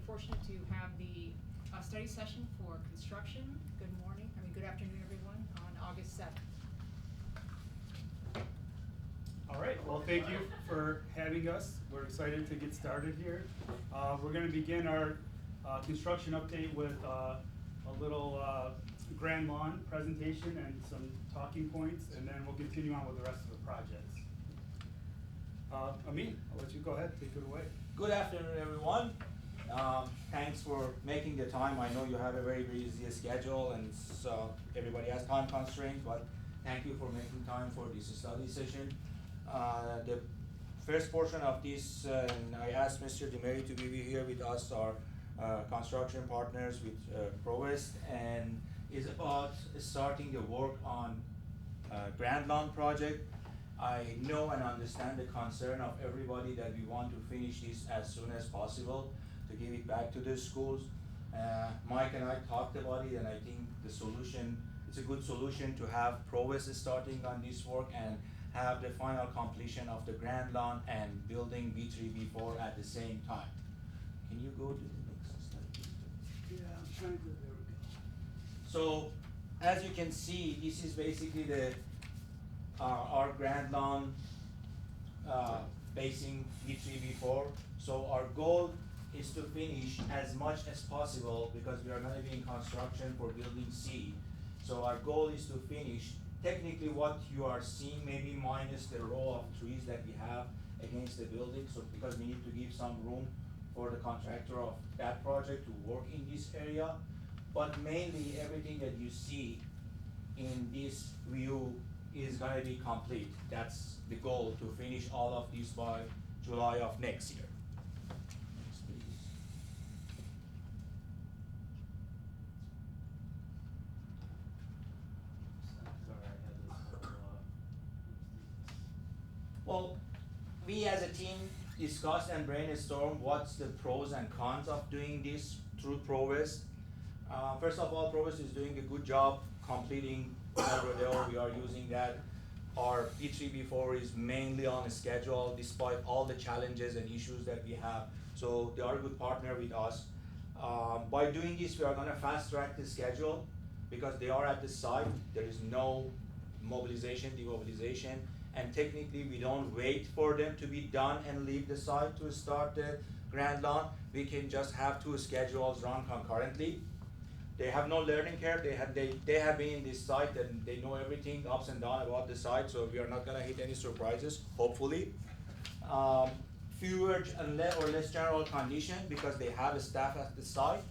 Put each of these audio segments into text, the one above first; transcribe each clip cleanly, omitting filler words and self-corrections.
fortunate to have the study session for construction. Good afternoon, everyone, on August 7th. All right, well, thank you for having us. We're excited to get started here. We're going to begin our construction update with a little grand lawn presentation and some talking points, and then we'll continue on with the rest of the projects. Amin, I'll let you go ahead, take it away. Good afternoon, everyone. Thanks for making the time. I know you have a very busy schedule, and so everybody has time constraints, but thank you for making time for this study session. The first portion of this, and I asked Mr. DeMary to be here with us, our construction partners with Provost, and is about starting the work on Grand Lawn project. I know and understand the concern of everybody that we want to finish this as soon as possible to give it back to the schools. Mike and I talked about it, and I think the solution, it's a good solution to have Provost starting on this work and have the final completion of the Grand Lawn and building B3, B4 at the same time. Can you go to the next slide? Yeah, I'm trying to, there we go. So, as you can see, this is basically the our Grand Lawn facing B3, B4. So our goal is to finish as much as possible because we are going to be in construction for building C. So our goal is to finish technically what you are seeing, maybe minus the row of trees that we have against the building. So because we need to give some room for the contractor of that project to work in this area. But mainly everything that you see in this view is going to be complete. That's the goal, to finish all of this by July of next year. Next, please. Well, we as a team discussed and brainstormed what's the pros and cons of doing this through Provost. First of all, Provost is doing a good job completing Rodeo. We are using that. Our B3, B4 is mainly on schedule despite all the challenges and issues that we have. So they are a good partner with us. By doing this, we are going to fast track the schedule because they are at the site. There is no mobilization, demobilization, and technically we don't wait for them to be done and leave the site to start the Grand Lawn. We can just have two schedules run concurrently. They have no learning curve. They have been in this site and they know everything ups and downs about the site, so we are not gonna hit any surprises, hopefully. Fewer and less general condition because they have a staff at the site.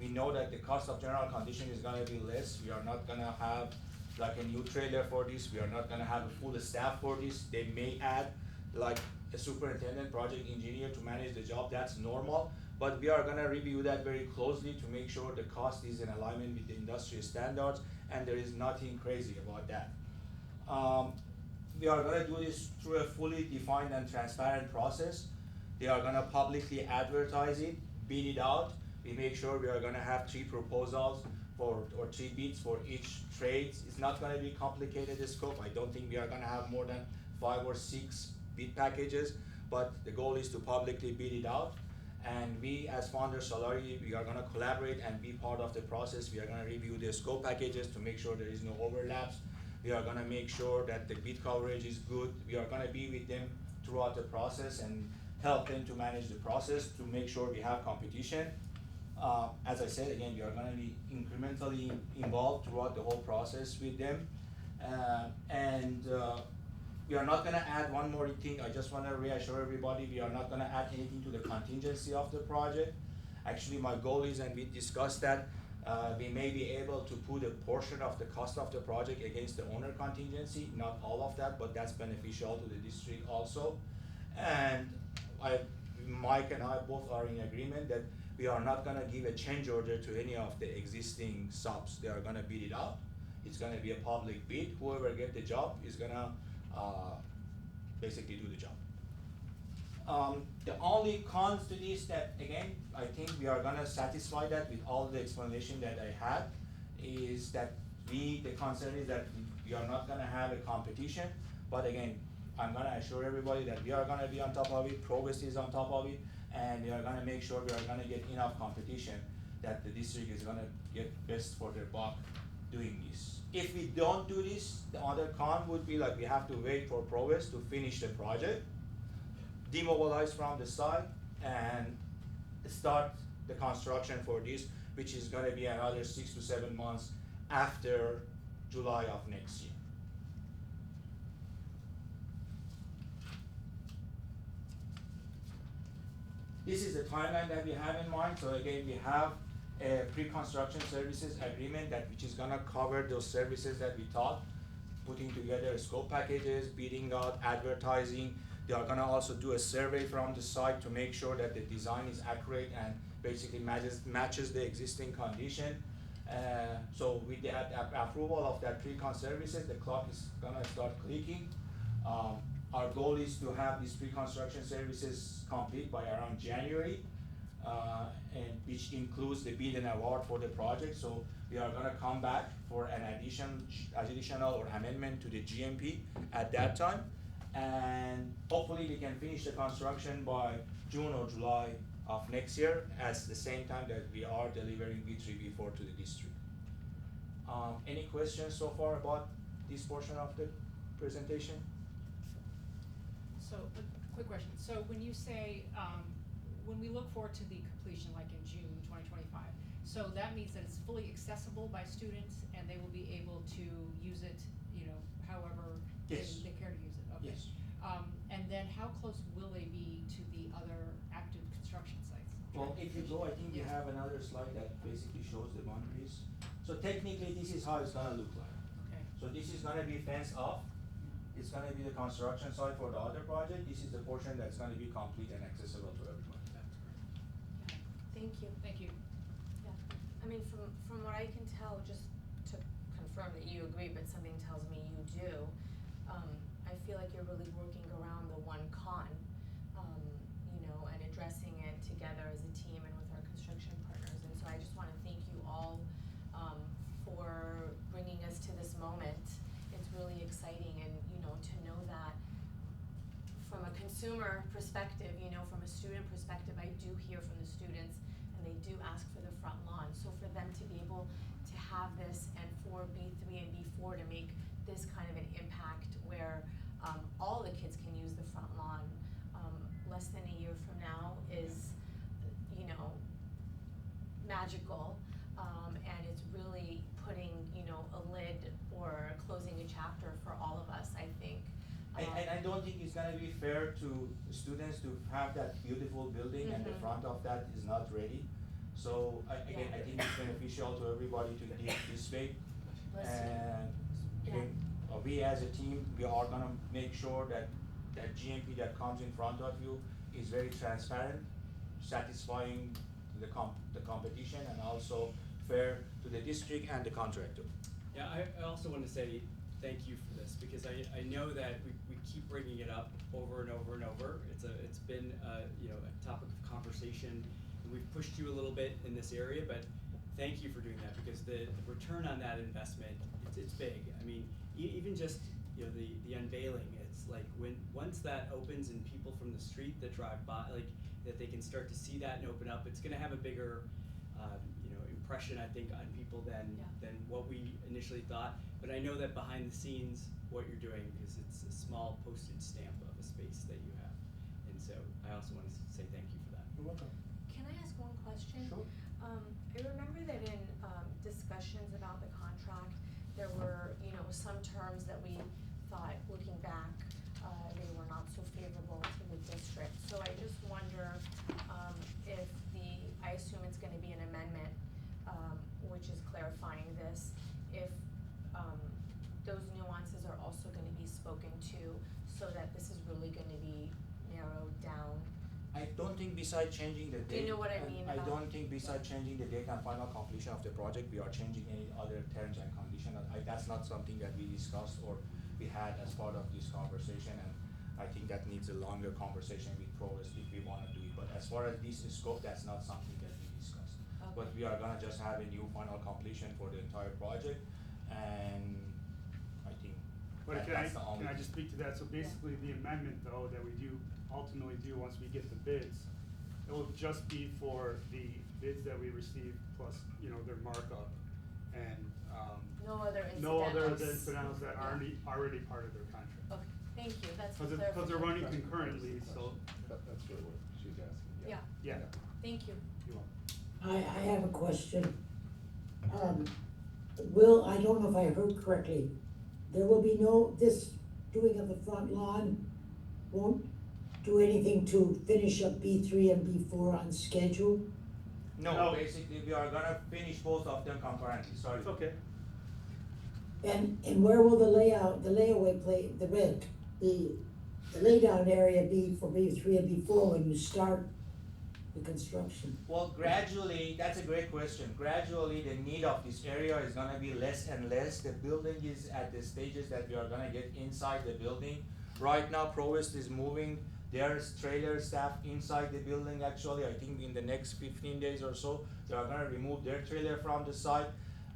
We know that the cost of general condition is gonna be less. We are not gonna have like a new trailer for this. We are not gonna have a full staff for this. They may add like a superintendent, project engineer to manage the job. That's normal. But we are going to review that very closely to make sure the cost is in alignment with the industry standards and there is nothing crazy about that. We are going to do this through a fully defined and transparent process. They are going to publicly advertise it, bid it out. We make sure we are going to have 3 proposals or 3 bids for each trade. It's not going to be complicated, the scope. I don't think we are going to have more than 5 or 6 bid packages, but the goal is to publicly bid it out. And we, as Founder Solari, we are going to collaborate and be part of the process. We are going to review the scope packages to make sure there is no overlaps. We are going to make sure that the bid coverage is good. We are going to be with them throughout the process and help them to manage the process to make sure we have competition. As I said, again, we are going to be incrementally involved throughout the whole process with them. We are not going to add one more thing. I just want to reassure everybody, we are not going to add anything to the contingency of the project. Actually, my goal is, and we discussed that, we may be able to put a portion of the cost of the project against the owner contingency, not all of that, but that's beneficial to the district also. And Mike and I both are in agreement that we are not going to give a change order to any of the existing subs. They are going to bid it out. It's going to be a public bid. Whoever gets the job is going to basically do the job. The only cons to this that, again, I think we are gonna satisfy that with all the explanation that I had, is that the concern is that we are not gonna have a competition, but again, I'm gonna assure everybody that we are gonna be on top of it, Provost is on top of it, and we are gonna make sure we are gonna get enough competition that the district is gonna get best for their buck doing this. If we don't do this, the other con would be like we have to wait for Provis to finish the project, demobilize from the site, and start the construction for this, which is gonna be another 6 to 7 months after July of next year. This is the timeline that we have in mind. So again, we have a pre-construction services agreement which is gonna cover those services that we taught, putting together scope packages, bidding out, advertising. They are gonna also do a survey from the site to make sure that the design is accurate and basically matches the existing condition. So with the approval of that pre-con services, the clock is gonna start clicking. Our goal is to have these pre-construction services complete by around January, and which includes the bid and award for the project. So we are gonna come back for an additional or amendment to the GMP at that time. And hopefully we can finish the construction by June or July of next year, at the same time that we are delivering B3, B4 to the district. Any questions so far about this portion of the presentation? So, a quick question. So when you say, when we look forward to the completion, like in June 2025, so that means that it's fully accessible by students and they will be able to use it, you know, however Yes. they care to use it? Okay. Yes. And then how close will they be to the other active construction sites? Well, if you go, I think we Yeah. have another slide that basically shows the boundaries. So technically, this is how it's gonna look like. Okay. So this is gonna be fenced off. It's gonna be the construction site for the other project. This is the portion that's gonna be complete and accessible to everyone. Okay. Thank you. Thank you. Yeah, I mean, from what I can tell, just to confirm that you agree, but something tells me you do, I feel like you're really working around the one con, you know, and addressing it together as a team and with our construction partners. And so I just wanna thank you all, for bringing us to this moment. It's really exciting, and, you know, to know that from a consumer perspective, you know, from a student perspective, I do hear from the students, and they do ask for the front lawn. So for them to be able to have this, and for B3 and B4 to make this kind of an impact where all the kids can use the front lawn, less than a year from now is, you know, magical. And it's really putting, you know, a lid or closing a chapter for all of us, I think. And I don't think it's gonna be fair to students to have that beautiful building and the Mhm. front of that is not ready. So I Yeah. think it's beneficial to everybody to give this way. Bless you. And Yeah. again, we as a team, we are gonna make sure that that GMP that comes in front of you is very transparent, satisfying to the competition, and also fair to the district and the contractor. Yeah, I also want to say thank you for this, because I know that we keep bringing it up over and over and over. It's been you know, a topic of conversation, and we've pushed you a little bit in this area, but thank you for doing that, because the return on that investment, it's big. I mean, even just, you know, the unveiling, it's like once that opens and people from the street that drive by, like, that they can start to see that and open up, it's gonna have a bigger you know, impression, I think, on people than what we initially thought. But I know that behind the scenes, what you're doing, because it's a small postage stamp of a space that you have. And so I also want to say thank you for that. You're welcome. Can I ask one question? Sure. I remember that in, discussions about the contract, there were, you know, some terms that we thought, looking back, they were not so favorable to the district. So I just wonder, if I assume it's gonna be an amendment, which is clarifying this, if, those nuances are also gonna be spoken to, so that this is really gonna be narrowed down. I don't think besides changing the date. Do you know what I and mean I about- don't think besides changing the date and final completion of the project, we are changing any other terms and conditions. That's not something that we discussed or we had as part of this conversation, and I think that needs a longer conversation with Provost if we wanna do it. But as far as this is scope, that's not something that we discussed. Okay. But we are gonna just have a new final completion for the entire project, and I think But that's the only. can I just speak to that? So basically, the amendment though, that we do ultimately do once we get the bids, It will just be for the bids that we received plus, you know, their markup and, No other incidentals? no other incidentals that aren't already part of their contract. Okay, thank you, that's Cause clarification. they're running concurrently, so, That's really what she's asking, Yeah, yeah. thank you. You want. I have a question. I don't know if I heard correctly, there will be this doing of the front lawn won't do anything to finish up B3 and B4 on schedule? No, No. basically, we are gonna finish both of them concurrently, sorry. It's okay. And where will the layaway the laydown area be for B3 and B4 when you start the construction? Well, gradually, that's a great question. Gradually, the need of this area is gonna be less and less. The building is at the stages that we are gonna get inside the building. Right now, Provost is moving their trailer staff inside the building, actually. I think in the next 15 days or so, they are gonna remove their trailer from the site.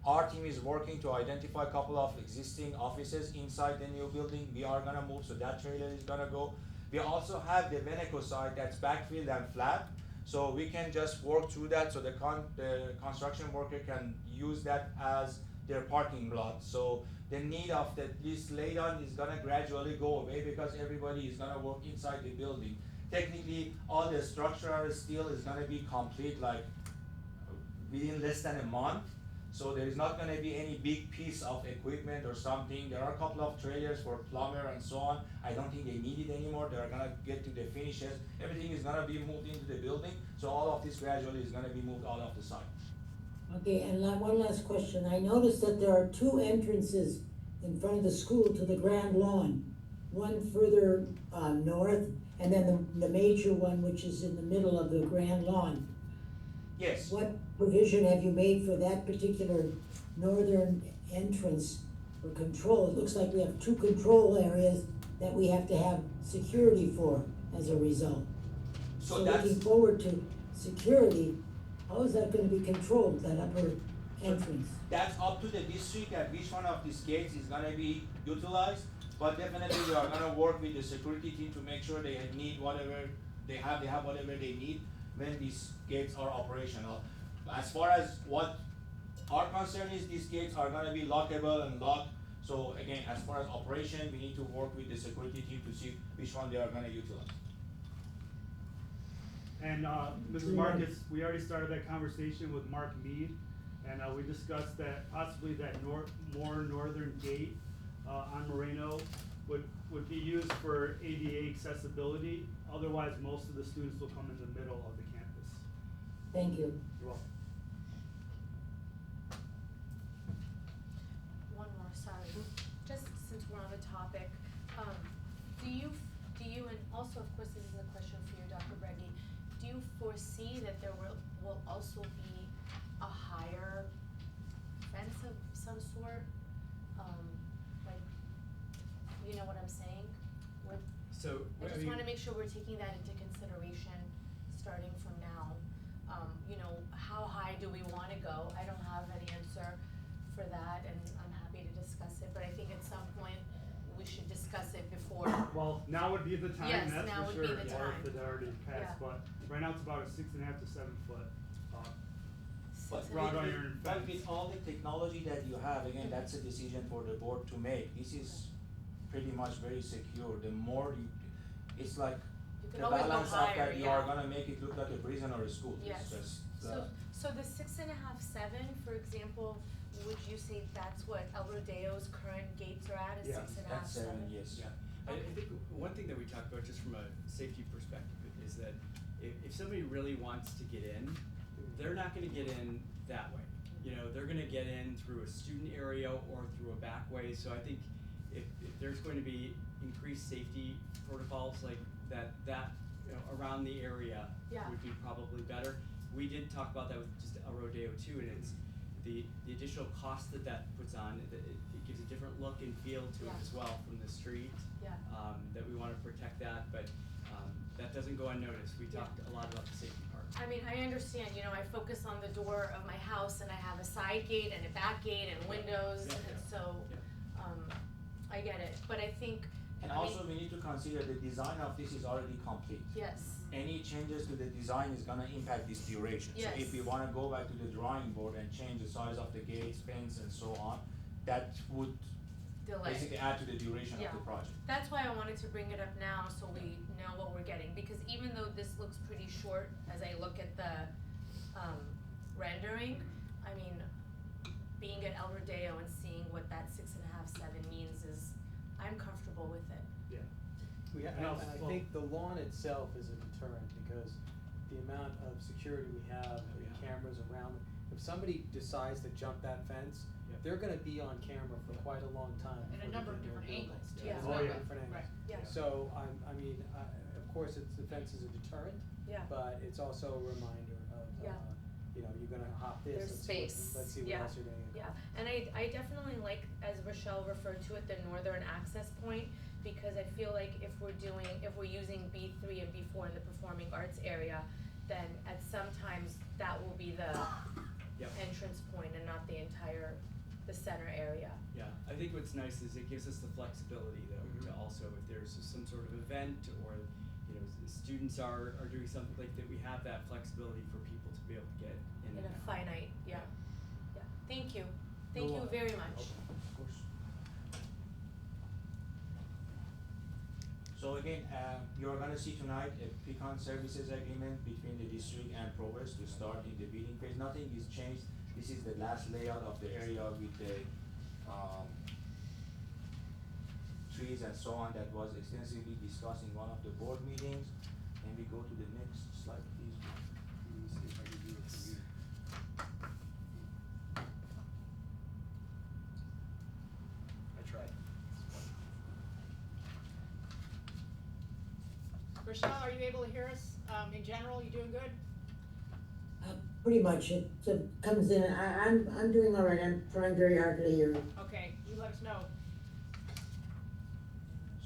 Our team is working to identify a couple of existing offices inside the new building. We are gonna move, so that trailer is gonna go. We also have the Veneco site that's backfilled and flat. So we can just work through that, so the construction worker can use that as their parking lot. So the need of this laydown is gonna gradually go away because everybody is gonna work inside the building. Technically, all the structural steel is gonna be complete like within less than a month. So there is not gonna be any big piece of equipment or something. There are a couple of trailers for plumber and so on. I don't think they need it anymore. They're gonna get to the finishes. Everything is gonna be moved into the building. So all of this gradually is gonna be moved out of the site. Okay, and one last question. I noticed that there are two entrances in front of the school to the grand lawn. One further north, and then the major one, which is in the middle of the grand lawn. Yes. What provision have you made for that particular northern entrance for control? It looks like we have two control areas that we have to have security for as a result. So looking that's, forward to security, how is that gonna be controlled, that upper entrance? that's up to the district at which one of these gates is gonna be utilized. But definitely we are gonna work with the security team to make sure they need whatever they have whatever they need when these gates are operational. As far as what our concern is, these gates are gonna be lockable and locked. So again, as far as operation, we need to work with the security team to see which one they are gonna utilize. And, Mrs. Marcus, we already started that conversation with Mark Mead, and, we discussed that possibly that more northern gate, on Moreno would be used for ADA accessibility. Otherwise, most of the students will come in the middle of the campus. Thank you. You're welcome. One more, sorry, just since we're on the topic, do you, and also, of course, this is a question for you, Dr. Breggy, do you foresee that there will also be a higher fence of some sort? Like, you know what I'm saying? So, I just wanna make sure we're taking that into consideration, starting from now. You know, how high do we wanna go? I don't have an answer for that, and I'm happy to discuss it, but I think at some point, we should discuss it before. Well, now would be the time, Yes, that's now for would be sure, the or time. if it already passed, Yeah. but right now it's about a 6.5 to 7 foot, But wrought with- iron but fence. with all the technology that you have, again, that's a decision for the board to make. This is pretty much very secure. The more you, it's like You the can always go balance of higher, that, you are yeah. gonna make it look like a prison or a school. Yes. It's just, So the 6.5, 7, for example, would you say that's what El Rodeo's current gates are at, is Yeah, 6.5, that's 7? 7, yes. yeah, I think one thing that we talked about just from a safety perspective is that if somebody really wants to get in, they're not gonna get in that way. You know, they're gonna get in through a student area or through a back way, so I think if there's going to be increased safety protocols like that, you know, around the area Yeah. would be probably better. We did talk about that with just El Rodeo too, and it's the additional cost that puts on, it gives a different look and feel to it Yeah. as well from the street. Yeah. That we wanna protect that, but, that doesn't go unnoticed. We Yeah. talked a lot about the safety part. I mean, I understand, you know, I focus on the door of my house and I have a side gate and a back gate and windows, Yeah. and so, Yeah. I get it, but I think, And I mean, also we need to consider the design of this is already complete. yes, any changes to the design is gonna impact this duration. So if Yes. we wanna go back to the drawing board and change the size of the gates, fence and so on, that would Delay. basically add to the duration Yeah. of the project. That's why I wanted to bring it up now, so we know what we're getting, because even though this looks pretty short, as I look at the, rendering, I mean, being at El Rodeo and seeing what that 6.5, 7 means is, I'm comfortable with it. And also- I think the lawn itself is a deterrent, because the amount of security we have, the cameras around, if somebody decides to jump that fence, Yep. they're gonna be on camera for quite a long time. In a before number they of get different their building. angles, too, Yeah. as Oh, well, yeah. right? Different angles. Right. Yeah. So, of course, the fence is a deterrent, Yeah. but it's also a reminder of, Yeah. you're gonna hop this, There's space. let's see what Yeah. else you're gonna get. Yeah, and I definitely like, as Rochelle referred to it, the northern access point, because I feel like if we're using B3 and B4 in the performing arts area, then at some times that will be the Yep. entrance point and not the center area. Yeah, I think what's nice is it gives us the flexibility though, to also, if there's some sort of event or, students are doing something like that, we have that flexibility for people to be able to get in In and a out. finite, yeah. Thank you You're welcome. very much. Of course. So again, you're gonna see tonight a pecan services agreement between the district and Provost to start in the bidding phase. Nothing is changed. This is the last layout of the area with the, trees and so on that was extensively discussed in one of the board meetings. Can we go to the next slide, please? Let me see if I can do it from here. I tried. Rochelle, are you able to hear us? In general, you doing good? Pretty much, it comes in, I'm doing all right, I'm trying very hard to hear. Okay, you let us know.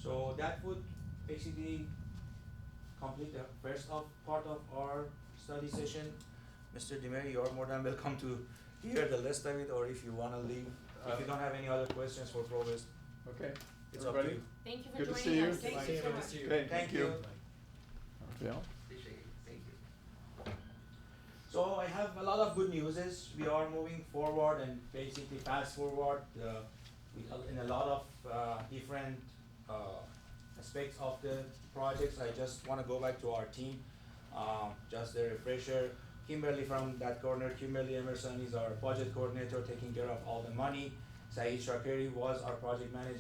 So that would basically complete the part of our study session. Mr. Demary, you're more than welcome to hear the rest of it, or if you wanna leave, if you don't have any other questions for Provost, Okay, it's up to everybody? you. Thank you for Good to joining see you. us. Thank Bye. you so Good to much. see you. Okay, Thank you. Yeah. So I have a lot of good news. We are moving forward and basically fast forward in a lot of different aspects of the projects. I just want to go back to our team. Just a refresher. Kimberly from that corner, Kimberly Emerson is our budget coordinator taking care of all the money. Saeed Shakiri was our project manager.